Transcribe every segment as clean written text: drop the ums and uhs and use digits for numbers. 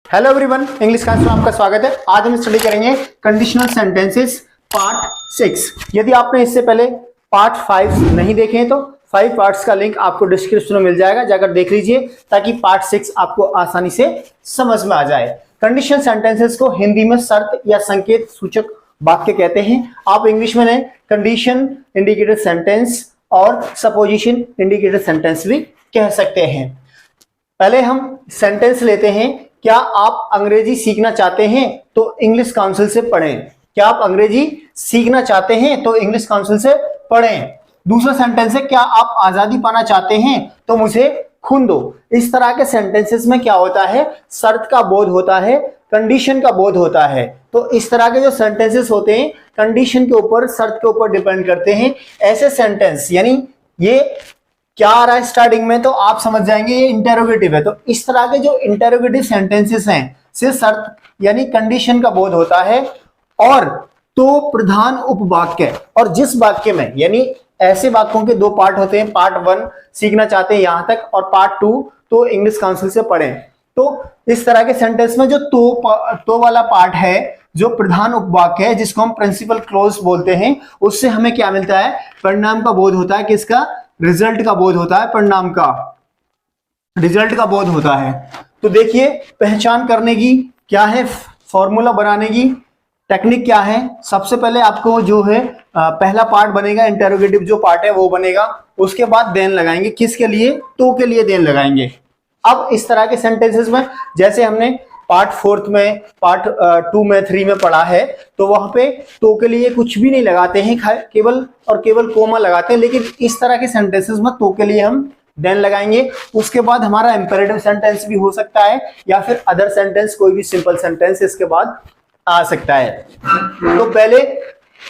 Hello everyone, English class में आपका स्वागत है। आज हम स्टडी करेंगे कंडीशनल सेंटेंसेस पार्ट 6। यदि आपने इससे पहले पार्ट 5 नहीं देखे हैं तो 5 पार्ट्स का लिंक आपको डिस्क्रिप्शन में मिल जाएगा, जाकर देख लीजिए ताकि पार्ट 6 आपको आसानी से समझ में आ जाए। कंडीशनल सेंटेंसेस को हिंदी में शर्त या संकेत सूचक वाक्य कहते हैं। आप इंग्लिश में कंडीशन इंडिकेटेड सेंटेंस और सपोजिशन इंडिकेटेड सेंटेंस भी कह सकते हैं। पहले हम सेंटेंस लेते हैं। क्या आप अंग्रेजी सीखना चाहते हैं तो इंग्लिश काउंसिल से पढ़ें। क्या आप अंग्रेजी सीखना चाहते हैं तो इंग्लिश काउंसिल से पढ़ें। दूसरा सेंटेंस है, क्या आप आजादी पाना चाहते हैं तो मुझे खून दो। इस तरह के सेंटेंसेस में क्या होता है, शर्त का बोध होता है, कंडीशन का बोध होता है। तो इस तरह के जो सेंटेंसेस होते हैं कंडीशन के ऊपर, शर्त के ऊपर डिपेंड करते हैं। ऐसे सेंटेंस यानी ये क्या आ रहा है स्टार्टिंग में तो आप समझ जाएंगे ये इंटेरोगेटिव है। तो इस तरह के जो इंटेरोगेटिव सेंटेंसेस हैं से शर्त यानी कंडीशन का बोध होता है। और तो प्रधान उपवाक्य, और जिस वाक्य में यानी ऐसे वाक्यों के दो पार्ट होते हैं, पार्ट 1 सीखना चाहते हैं यहां तक और पार्ट 2 तो इंग्लिश काउंसिल से पढ़ें। तो इस तरह के सेंटेंस में जो तो वाला पार्ट है, जो प्रधान उपवाक्य है जिसको हम प्रिंसिपल क्लोज बोलते हैं, उससे हमें क्या मिलता है, परिणाम का बोध होता है। किसका? रिजल्ट का बोध होता है, परिणाम का, रिजल्ट का बोध होता है। तो देखिए पहचान करने की क्या है, फॉर्मूला बनाने की टेक्निक क्या है। सबसे पहले आपको जो है पहला पार्ट बनेगा इंटेरोगेटिव जो पार्ट है वो बनेगा, उसके बाद देन लगाएंगे। किसके लिए? तो के लिए देन लगाएंगे। अब इस तरह के सेंटेंसेस में जैसे हमने पार्ट 4 में, पार्ट 2 में, 3 में पढ़ा है, तो वहां पे तो के लिए कुछ भी नहीं लगाते हैं, केवल और केवल कोमा लगाते हैं। लेकिन इस तरह के सेंटेंसेस में तो के लिए हम देन लगाएंगे। उसके बाद हमारा इंपेरेटिव सेंटेंस भी हो सकता है या फिर अदर सेंटेंस, कोई भी सिंपल सेंटेंस इसके बाद आ सकता है। तो पहले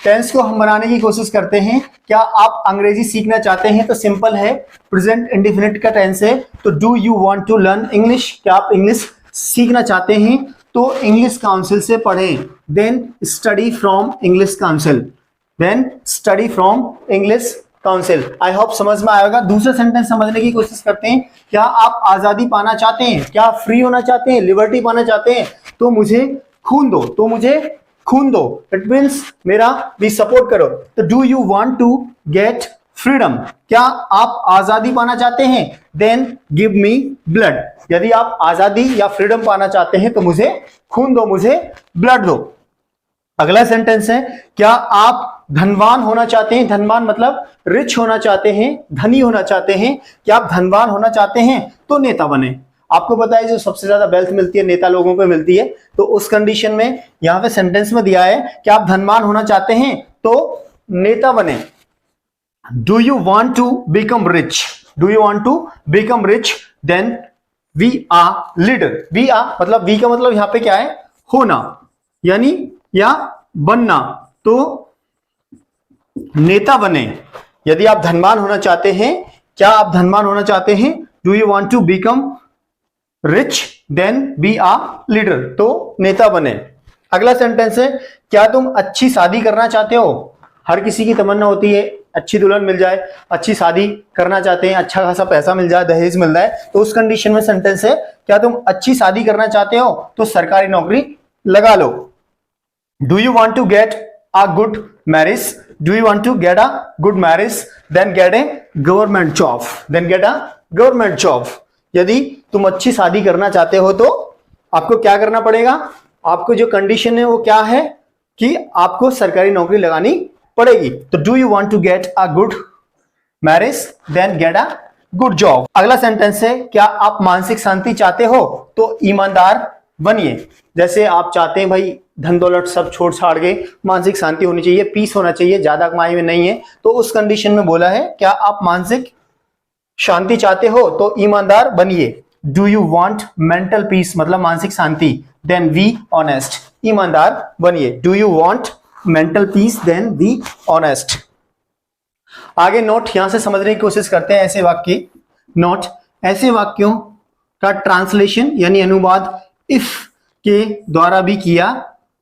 टेंस को हम बनाने की कोशिश करते हैं। क्या आप अंग्रेजी सीखना चाहते हैं तो सिंपल है, प्रेजेंट इंडेफिनिट का टेंस है। तो do you want to learn English, क्या आप इंग्लिश सीखना चाहते हैं तो इंग्लिश काउंसिल से पढ़ें। Then study from English Council, then study from English Council. I hope समझ में आएगा। दूसरा सेंटेंस समझने की कोशिश करते हैं। क्या आप आजादी पाना चाहते हैं, क्या फ्री होना चाहते हैं, लिबर्टी पाना चाहते हैं तो मुझे खून दो, तो मुझे खून दो। इट मीन्स मेरा भी सपोर्ट करो। तो do you want to get freedom, क्या आप आजादी पाना चाहते हैं, देन गिव मी ब्लड। यदि आप आजादी या फ्रीडम पाना चाहते हैं तो मुझे खून दो, मुझे ब्लड दो। अगला सेंटेंस है, क्या आप धनवान होना चाहते हैं, धनवान मतलब रिच होना चाहते हैं, धनी होना चाहते हैं। क्या आप धनवान होना चाहते हैं तो नेता बने। आपको पता है जो सबसे ज्यादा वेल्थ मिलती है नेता लोगों को मिलती है। तो उस कंडीशन में यहां पे सेंटेंस में दिया है कि आप धनवान होना चाहते हैं तो नेता बने। Do you want to become rich? Do you want to become rich? Then we are leader. We are मतलब we का मतलब यहां पे क्या है, होना यानी या बनना। तो नेता बने। यदि आप धनवान होना चाहते हैं, क्या आप धनवान होना चाहते हैं, Do you want to become rich? Then we are leader. तो नेता बने। अगला सेंटेंस है, क्या तुम अच्छी शादी करना चाहते हो। हर किसी की तमन्ना होती है अच्छी दुल्हन मिल जाए, अच्छी शादी करना चाहते हैं, अच्छा खासा पैसा मिल जाए, दहेज मिल जाए। तो उस कंडीशन में सेंटेंस है, क्या तुम अच्छी शादी करना चाहते हो तो सरकारी नौकरी लगा लो। Do you want to get a good marriage, do you want to get a good marriage, then get a government job, then get a government job. यदि तुम अच्छी शादी करना चाहते हो तो आपको क्या करना पड़ेगा, आपको जो कंडीशन है वो क्या है कि आपको सरकारी नौकरी लगानी पड़ेगी। तो do you want to get a good marriage, then get a good job. अगला सेंटेंस है, क्या आप मानसिक शांति चाहते हो तो ईमानदार बनिए। जैसे आप चाहते हैं भाई धन दौलत सब छोड़ छाड़ के मानसिक शांति होनी चाहिए, पीस होना चाहिए, ज्यादा कमाई में नहीं है, तो उस कंडीशन में बोला है क्या आप मानसिक शांति चाहते हो तो ईमानदार बनिए। Do you want mental peace मतलब मानसिक शांति, देन बी ऑनेस्ट, ईमानदार बनिए। Do you want mental peace, then be honest. आगे नोट यहां से समझने की कोशिश करते हैं। ऐसे वाक्य नोट, ऐसे वाक्यों का ट्रांसलेशन यानी अनुवाद इफ के द्वारा भी किया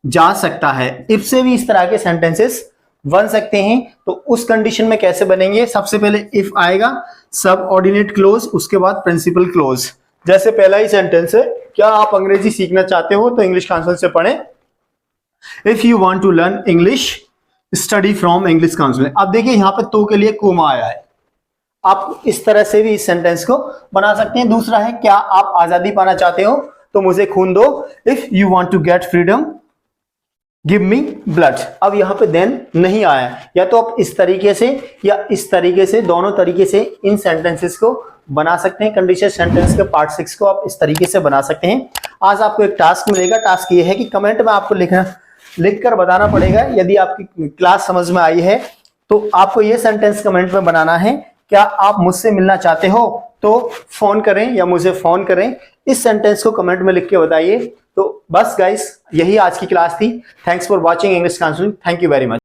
जा सकता है। इफ से भी इस तरह के सेंटेंसेस बन सकते हैं। तो उस कंडीशन में कैसे बनेंगे, सबसे पहले इफ आएगा, सब ऑर्डिनेट क्लोज, उसके बाद प्रिंसिपल क्लोज, जैसे पहला ही सेंटेंस है, क्या आप अंग्रेजी सीखना चाहते हो तो इंग्लिश काउंसिल से पढ़ें। If you want to learn English study from English Council. अब देखिए यहाँ पे तो के लिए कोमा आया है, आप इस तरह से भी इस सेंटेंस को बना सकते हैं। दूसरा है, क्या आप आजादी पाना चाहते हो तो मुझे खून दो। If you want to get freedom give me blood. अब यहाँ पे देन नहीं आया, या तो आप इस तरीके से या इस तरीके से, दोनों तरीके से इन सेंटेंसेस को बना सकते हैं। कंडीशनल सेंटेंस के पार्ट 6 को आप इस तरीके से बना सकते हैं। आज आपको एक टास्क मिलेगा। टास्क ये है कि कमेंट में आपको लिखकर बताना पड़ेगा, यदि आपकी क्लास समझ में आई है तो आपको ये सेंटेंस कमेंट में बनाना है। क्या आप मुझसे मिलना चाहते हो तो फोन करें या मुझे फोन करें। इस सेंटेंस को कमेंट में लिख के बताइए। तो बस गाइस, यही आज की क्लास थी। Thanks for watching English counselling. Thank you very much.